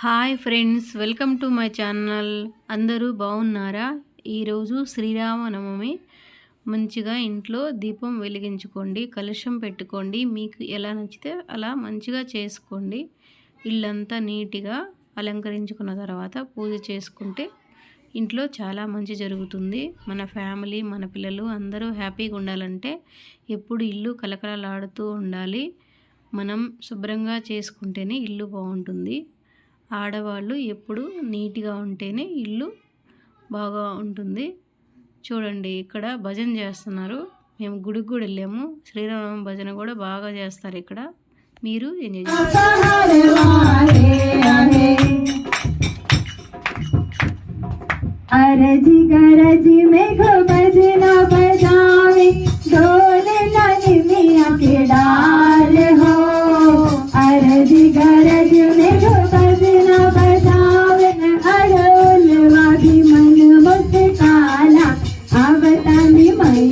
Hi friends, welcome to my channel. అందరూ బాగున్నారా? ఈరోజు శ్రీరామనవమి. మంచిగా ఇంట్లో దీపం వెలిగించుకోండి, కలశం పెట్టుకోండి. మీకు ఎలా నచ్చితే అలా మంచిగా చేసుకోండి. ఇల్లంతా నీట్గా అలంకరించుకున్న తర్వాత పూజ చేసుకుంటే ఇంట్లో చాలా మంచి జరుగుతుంది. మన ఫ్యామిలీ, మన పిల్లలు అందరూ హ్యాపీగా ఉండాలంటే ఎప్పుడు ఇల్లు కలకలలాడుతూ ఉండాలి. మనం శుభ్రంగా చేసుకుంటేనే ఇల్లు బాగుంటుంది. ఆడవాళ్ళు ఎప్పుడు నీట్గా ఉంటేనే ఇల్లు బాగా ఉంటుంది. చూడండి, ఇక్కడ భజన చేస్తున్నారు. మేము గుడికి కూడా వెళ్ళాము. శ్రీరామ భజన కూడా బాగా చేస్తారు ఇక్కడ. మీరు ఎంజాయ్ అవతని మై